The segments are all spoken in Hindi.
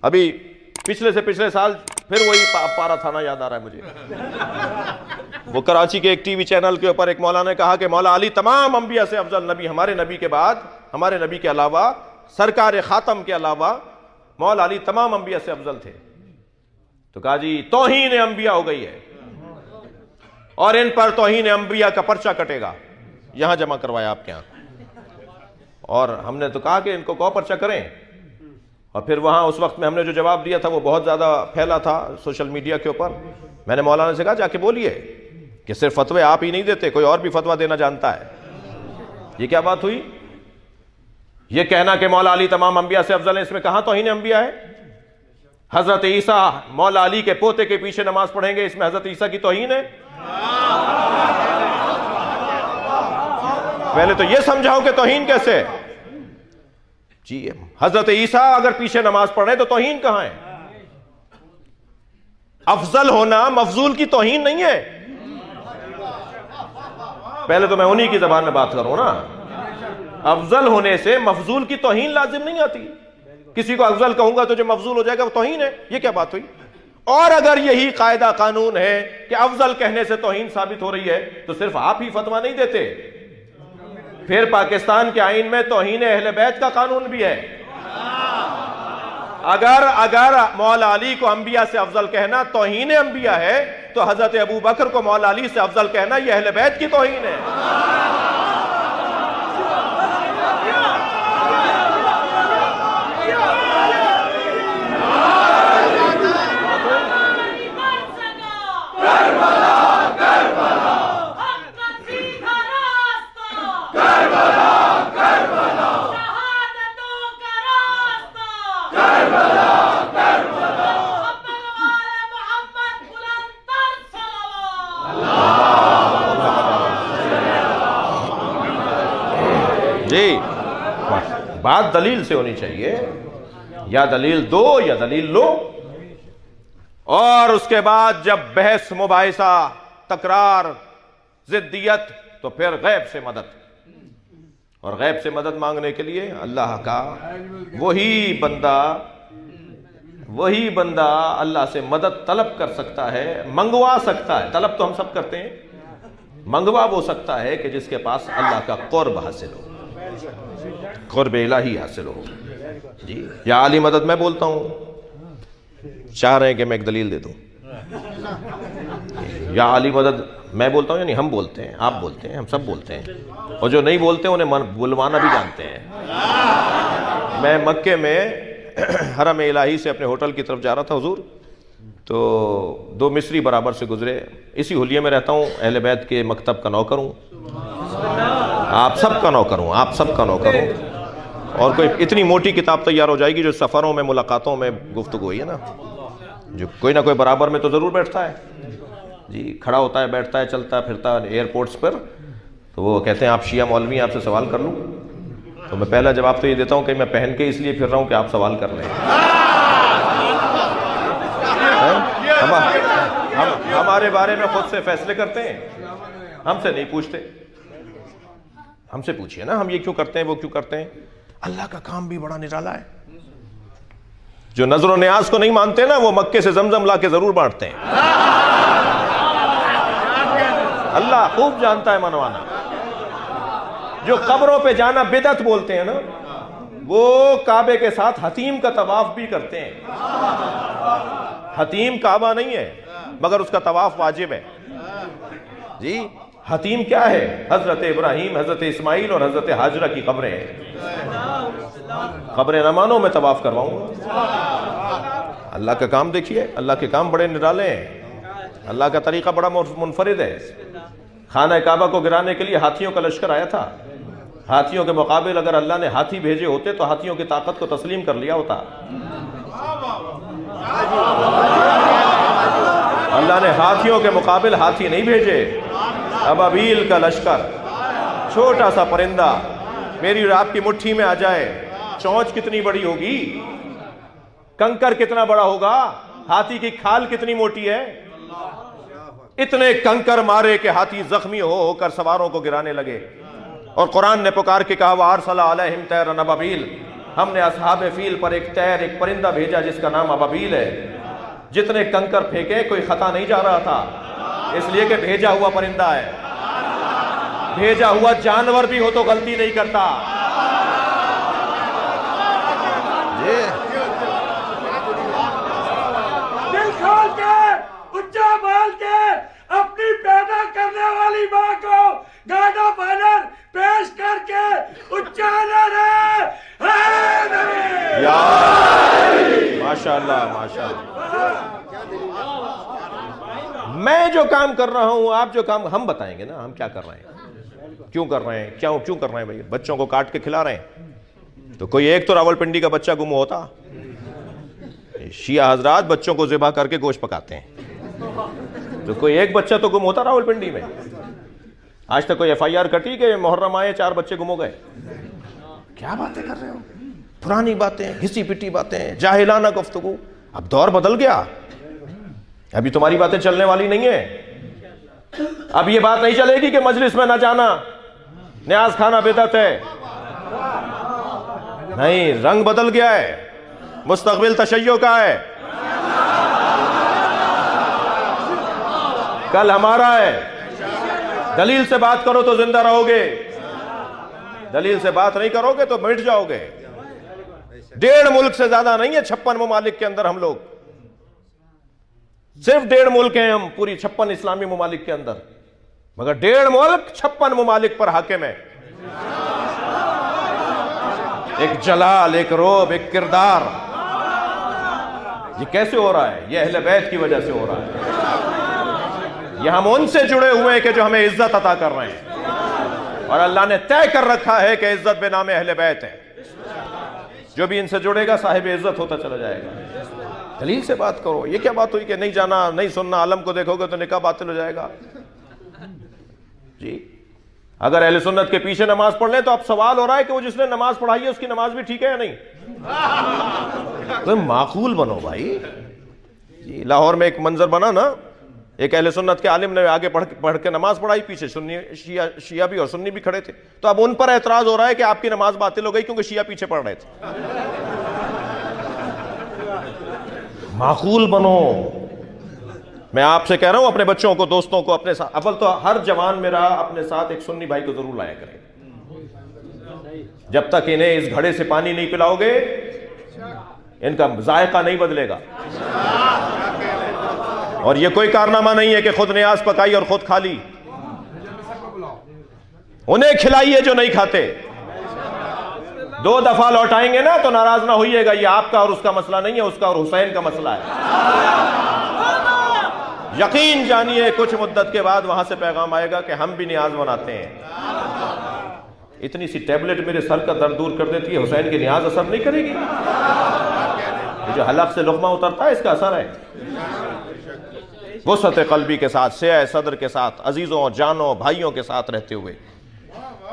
अभी पिछले से पिछले साल फिर वही पारा थाना याद आ रहा है मुझे। वो कराची के एक टीवी चैनल के ऊपर एक मौलाना ने कहा कि मौला अली तमाम अंबिया से अफजल नबी, हमारे नबी के बाद, हमारे नबी के अलावा, सरकार खातम के अलावा मौला अली तमाम अंबिया से अफजल थे। तो कहा जी तौहीन अंबिया हो गई है और इन पर तौहीन अंबिया का पर्चा कटेगा। यहां जमा करवाया आपके यहां। और हमने तो कहा कि इनको कौ पर्चा करें, और फिर वहाँ उस वक्त में हमने जो जवाब दिया था वो बहुत ज़्यादा फैला था सोशल मीडिया के ऊपर। मैंने मौलाना से कहा जाके बोलिए कि सिर्फ फतवे आप ही नहीं देते, कोई और भी फतवा देना जानता है। ये क्या बात हुई? ये कहना कि मौला अली तमाम अंबिया से अफजल है, इसमें कहाँ तौहीन अंबिया है? हजरत ईसा मौला अली के पोते के पीछे नमाज पढ़ेंगे, इसमें हजरत ईसा की तौहीन है? पहले तो ये समझाओ कि तौहीन कैसे जी। हजरत ईसा अगर पीछे नमाज पढ़ रहे तो तौहीन कहां है? अफजल होना मफजूल की तौहीन नहीं है। पहले तो मैं उन्हीं की जबान में बात करूं ना। अफजल होने से मफजूल की तौहीन लाजिम नहीं आती। किसी को अफजल कहूंगा तो जो मफजूल हो जाएगा वो तौहीन है। ये क्या बात हुई? और अगर यही कायदा कानून है कि अफजल कहने से तौहीन साबित हो रही है तो सिर्फ आप ही फतवा नहीं देते, फिर पाकिस्तान के आईन में तौहीन अहले बैत का कानून भी है। अगर मौला अली को अंबिया से अफजल कहना तौहीन अंबिया है तो हजरत अबू बकर को मौला अली से अफजल कहना यह अहले बैत की तौहीन है। जी बात दलील से होनी चाहिए, या दलील दो या दलील लो। और उसके बाद जब बहस मुबाहिसा तकरार जिद्दियत तो फिर गैब से मदद। और गैब से मदद मांगने के लिए अल्लाह का वही बंदा अल्लाह से मदद तलब कर सकता है, मंगवा सकता है। तलब तो हम सब करते हैं, मंगवा वो सकता है कि जिसके पास अल्लाह का कुर्ब हासिल हो, कुर्ब इलाही हासिल हो जी। या आली मदद मैं बोलता हूं, चाह रहे हैं कि मैं एक दलील दे दूं। या आली मदद मैं बोलता हूं, यानी हम बोलते हैं, आप बोलते हैं, हम सब बोलते हैं। और जो नहीं बोलते उन्हें बुलवाना भी जानते हैं। मैं मक्के में हरम इलाही से अपने होटल की तरफ जा रहा था हुजूर, तो दो मिस्री बराबर से गुजरे। इसी हुलिये में रहता हूँ, अहले बैत के मकतब का नौकर हूँ, आप सब का नौकर हूँ, आप सब का नौकर हूँ। और कोई इतनी मोटी किताब तैयार हो जाएगी जो सफ़रों में मुलाकातों में गुफ्तगू हुई है ना, जो कोई ना कोई बराबर में तो ज़रूर बैठता है जी, खड़ा होता है, बैठता है, चलता फिरता एयरपोर्ट्स पर। तो वो कहते हैं आप शिया मौलवी, आपसे सवाल कर लूँ? तो मैं पहला जवाब तो ये देता हूँ कि मैं पहन के इसलिए फिर रहा हूँ कि आप सवाल कर लें। हम हमारे बारे में खुद से फैसले करते हैं, हमसे नहीं पूछते। हमसे पूछिए ना, हम ये क्यों करते हैं, वो क्यों करते हैं। अल्लाह का काम भी बड़ा निराला है। जो नजर न्याज को नहीं मानते ना, वो मक्के से जमजम ला के जरूर बांटते हैं। अल्लाह खूब जानता है मनवाना। जो कब्रों पे जाना बिदअत बोलते हैं ना, वो काबे के साथ हतीम का तवाफ भी करते हैं। हतीम काबा नहीं है, मगर उसका तवाफ वाजिब है जी। हतीम क्या है? हजरत इब्राहिम, हजरत इस्माइल और हजरत हाजरा की कब्रें हैं। कब्रें न मानो, मैं तवाफ करवाऊंगा। अल्लाह का काम देखिए, अल्लाह के काम बड़े निराले हैं। अल्लाह का तरीका बड़ा मुनफरिद है। खाना काबा को गिराने के लिए हाथियों का लश्कर आया था। हाथियों के मुकाबले अगर अल्लाह ने हाथी भेजे होते तो हाथियों की ताकत को तस्लीम कर लिया होता। अल्लाह ने हाथियों के मुकाबले हाथी नहीं भेजे, अबाबील का लश्कर, छोटा सा परिंदा मेरी और आपकी मुट्ठी में आ जाए। चोंच कितनी बड़ी होगी, कंकर कितना बड़ा होगा, हाथी की खाल कितनी मोटी है। इतने कंकर मारे कि हाथी जख्मी होकर सवारों को गिराने लगे। और कुरान ने पुकार के कहा वारसला अलैहिम तैरन अबाबील, हमने असहाबे फील पर एक तैर, एक परिंदा भेजा जिसका नाम अबाबील है। जितने कंकर फेंके कोई खता नहीं जा रहा था, इसलिए कि भेजा हुआ परिंदा है। भेजा हुआ जानवर भी हो तो गलती नहीं करता। दिल खोल के, उच्चा बोल के अपनी पैदा करने वाली माँ को गार्ड ऑफ ऑनर पेश करके उच्चा माशाअल्लाह माशाअल्लाह। मैं जो काम कर रहा हूं, आप जो काम, हम बताएंगे ना हम क्या कर रहे हैं, क्यों कर रहे हैं, क्यों कर रहे हैं। भाई बच्चों को काट के खिला रहे हैं, तो कोई एक तो रावलपिंडी का बच्चा गुम होता। शिया हजरात बच्चों को ज़िबा करके गोश्त पकाते हैं, तो कोई एक बच्चा तो गुम होता रावलपिंडी में। आज तक कोई FIR कटी कि मुहर्रम आए 4 बच्चे गुम हो गए। क्या बातें कर रहे हो, पुरानी बातें, घिसी पिटी बातें, जाहिलाना गुफ्तगू। अब दौर बदल गया, अभी तुम्हारी बातें चलने वाली नहीं है। अब ये बात नहीं चलेगी कि मजलिस में ना जाना, न्याज खाना बिदअत है। नहीं, रंग बदल गया है, मुस्तकबिल तशय्यो का है। कल हमारा है। दलील से बात करो तो जिंदा रहोगे, दलील से बात नहीं करोगे तो मिट जाओगे। 1.5 मुल्क से ज्यादा नहीं है 56 ममालिक के अंदर हम लोग, सिर्फ 1.5 मुल्क हैं हम पूरी 56 इस्लामी ममालिक के अंदर, मगर 1.5 मुल्क 56 ममालिक पर हाकिम है। एक जलाल, एक रोब, एक किरदार। ये कैसे हो रहा है? ये अहले बैत की वजह से हो रहा है। ये हम उनसे जुड़े हुए हैं कि जो हमें इज्जत अता कर रहे हैं, और अल्लाह ने तय कर रखा है कि इज्जत बेनामे अहले बैत है। जो भी इनसे जुड़ेगा साहिब इज्जत होता चला जाएगा। दलील से बात करो। ये क्या बात हुई कि नहीं जाना, नहीं सुनना, आलम को देखोगे तो निकाह बातिल हो जाएगा जी। अगर अहले सुन्नत के पीछे नमाज पढ़ लें तो अब सवाल हो रहा है कि वो जिसने नमाज पढ़ाई है उसकी नमाज भी ठीक है या नहीं। तो माकूल बनो भाई जी। लाहौर में एक मंजर बना ना, एक अहले सुन्नत के आलिम ने आगे पढ़ के नमाज पढ़ाई, पीछे सुन्नी शिया भी और सुन्नी भी खड़े थे। तो अब उन पर एतराज हो रहा है कि आपकी नमाज बातिल हो गई क्योंकि शिया पीछे पढ़ रहे थे। माकूल बनो। मैं आपसे कह रहा हूं अपने बच्चों को, दोस्तों को अपने साथ, अव्वल तो हर जवान मेरा अपने साथ एक सुन्नी भाई को जरूर लाया करें। जब तक इन्हें इस घड़े से पानी नहीं पिलाओगे इनका जायका नहीं बदलेगा। और ये कोई कारनामा नहीं है कि खुद न्याज पकाई और खुद खा ली। उन्हें खिलाइए जो नहीं खाते। 2 दफा लौटाएंगे ना तो नाराज ना होइएगा। ये आपका और उसका मसला नहीं है, उसका और हुसैन का मसला है। यकीन जानिए कुछ मुद्दत के बाद वहां से पैगाम आएगा कि हम भी न्याज बनाते हैं। इतनी सी टैबलेट मेरे सर का दर्द दूर कर देती है, हुसैन की न्याज असर नहीं करेगी। जो हलक से लुक़मा उतरता है इसका असर है। वसअत क़ल्बी के साथ, सेह सदर के साथ, अजीजों जानों भाइयों के साथ रहते हुए।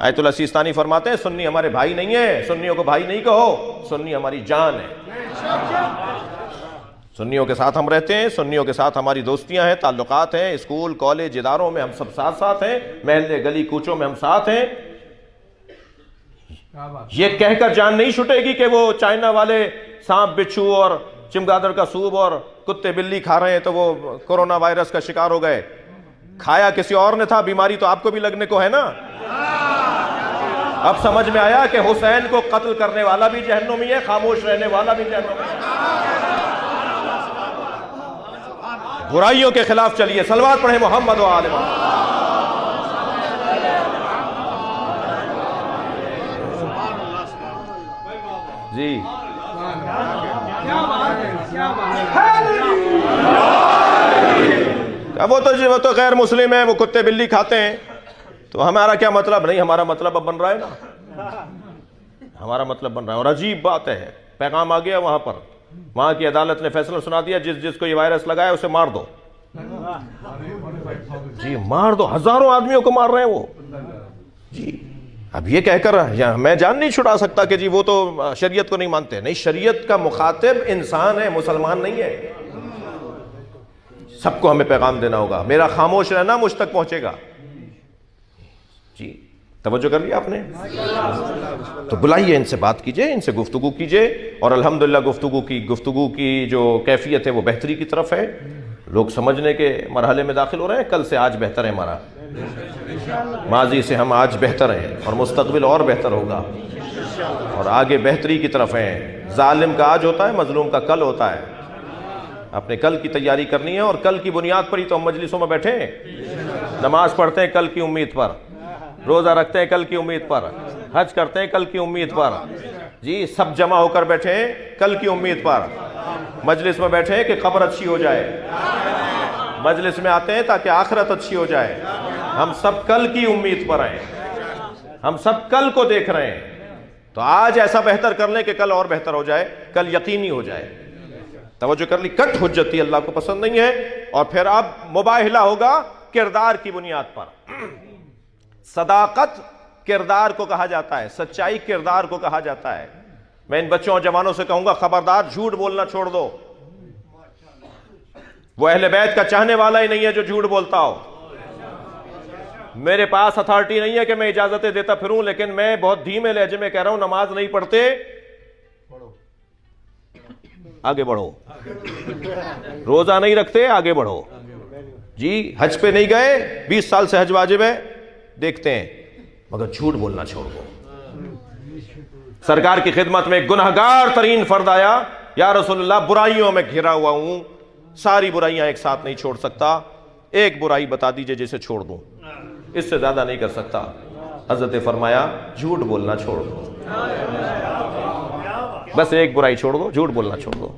आयतुल्लाह सिस्तानी फरमाते हैं सुन्नी हमारे भाई नहीं है, सुन्नियों को भाई नहीं कहो, सुन्नी हमारी जान है। सुन्नियों के साथ हम रहते हैं, सुन्नियों के साथ हमारी दोस्तियां हैं, ताल्लुकात हैं, स्कूल कॉलेज इदारों में हम सब साथ साथ हैं, महल्ले गली कूचों में हम साथ हैं। ये कहकर जान नहीं छुटेगी कि वो चाइना वाले सांप बिच्छू और चिमगादड़ का सूप और कुत्ते बिल्ली खा रहे हैं तो वो कोरोना वायरस का शिकार हो गए। खाया किसी और ने था, बीमारी तो आपको भी लगने को है ना। अब समझ में आया कि हुसैन को कत्ल करने वाला भी जहन्नुमी है, खामोश रहने वाला भी जहन्नुमी है। बुराइयों के खिलाफ चलिए। सलवात पढ़े मोहम्मद व आले मोहम्मद। जी वो तो गैर मुस्लिम है, वो कुत्ते बिल्ली खाते हैं, तो हमारा क्या मतलब। नहीं, हमारा मतलब अब बन रहा है ना, हमारा मतलब बन रहा है। और अजीब बात है, पैगाम आ गया वहां पर, वहां की अदालत ने फैसला सुना दिया जिसको ये वायरस लगा है उसे मार दो। जी मार दो, हजारों आदमियों को मार रहे हैं वो जी। अब ये कहकर मैं जान नहीं छुड़ा सकता कि जी वो तो शरीयत को नहीं मानते। नहीं, शरीयत का मुखातिब इंसान है, मुसलमान नहीं है। सबको हमें पैगाम देना होगा। मेरा खामोश रहना मुझ तक पहुंचेगा जी। तवज्जो कर लिया आपने? तो बुलाइए, इनसे बात कीजिए, इनसे गुफ्तगू कीजिए। और अल्हम्दुलिल्लाह गुफ्तगू की जो कैफियत है वो बेहतरी की तरफ है। लोग समझने के मरहले में दाखिल हो रहे हैं। कल से आज बेहतर है हमारा, माजी से हम आज बेहतर हैं और मुस्तकबिल और बेहतर होगा और आगे बेहतरी की तरफ हैं। जालिम का आज होता है, मजलूम का कल होता है। अपने कल की तैयारी करनी है और कल की बुनियाद पर ही तो हम मजलिसों में बैठे हैं। नमाज पढ़ते हैं कल की उम्मीद पर, रोज़ा रखते हैं कल की उम्मीद पर, हज करते हैं कल की उम्मीद पर। जी, सब जमा होकर बैठे हैं कल की उम्मीद पर। मजलिस में बैठे हैं कि कब्र अच्छी हो जाए, मजलिस में आते हैं ताकि आखिरत अच्छी हो जाए। हम सब कल की उम्मीद पर हैं, हम सब कल को देख रहे हैं। तो आज ऐसा बेहतर कर लें कि कल और बेहतर हो जाए, कल यकीनी हो जाए। तवज्जो कर ली? कट हुज्जती अल्लाह को पसंद नहीं है। और फिर अब मुबाहिला होगा किरदार की बुनियाद पर। सदाकत किरदार को कहा जाता है, सच्चाई किरदार को कहा जाता है। मैं इन बच्चों और जवानों से कहूंगा, खबरदार झूठ बोलना छोड़ दो। वो अहले बैत का चाहने वाला ही नहीं है जो झूठ बोलता हो। मेरे पास अथॉरिटी नहीं है कि मैं इजाजतें देता फिरूं, लेकिन मैं बहुत धीमे लहजे में कह रहा हूं, नमाज नहीं पढ़ते आगे बढ़ो, रोजा नहीं रखते आगे बढ़ो। जी, हज पे नहीं गए, 20 साल से हज वाजिब है, देखते हैं, मगर झूठ बोलना छोड़ दो। सरकार की खिदमत में एक गुनहगार तरीन फर्द आया, या रसूलुल्लाह बुराइयों में घिरा हुआ हूं, सारी बुराइयां एक साथ नहीं छोड़ सकता, एक बुराई बता दीजिए जिसे छोड़ दूं, इससे ज्यादा नहीं कर सकता। हजरत ने फरमाया, झूठ बोलना छोड़ दो, बस एक बुराई छोड़ दो, झूठ बोलना छोड़ दो।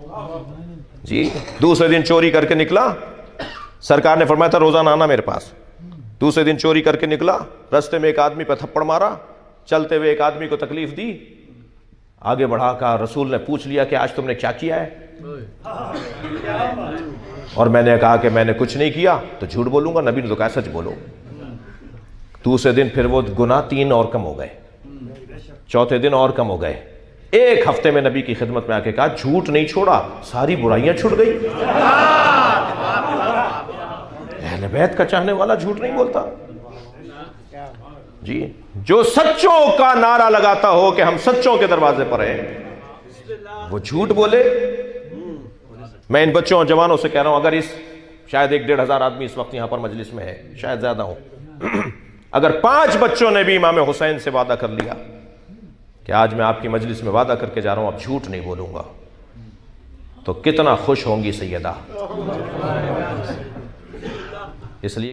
जी, दूसरे दिन चोरी करके निकला, सरकार ने फरमाया था रोजाना आना मेरे पास। दूसरे दिन चोरी करके निकला, रास्ते में एक आदमी पर थप्पड़ मारा, चलते हुए एक आदमी को तकलीफ दी, आगे बढ़ा, कहा रसूल ने पूछ लिया कि आज तुमने क्या किया है, और मैंने कहा कि मैंने कुछ नहीं किया, तो झूठ बोलूंगा, नबी ने तो कहा सच बोलो। दूसरे दिन फिर वो गुनाह 3 और कम हो गए, चौथे दिन और कम हो गए। एक हफ्ते में नबी की खिदमत में आके कहा, झूठ नहीं छोड़ा, सारी बुराइयां छूट गई। अहले बैत का चाहने वाला झूठ नहीं बोलता। जी, जो सच्चों का नारा लगाता हो कि हम सच्चों के दरवाजे पर हैं, वो झूठ बोले। मैं इन बच्चों और जवानों से कह रहा हूं, अगर इस शायद 1-1.5 हजार आदमी इस वक्त यहां पर मजलिस में है, शायद ज्यादा हो, अगर 5 बच्चों ने भी इमाम हुसैन से वादा कर लिया कि आज मैं आपकी मजलिस में वादा करके जा रहा हूं, अब झूठ नहीं बोलूंगा, तो कितना खुश होंगी सैयदा। इसलिए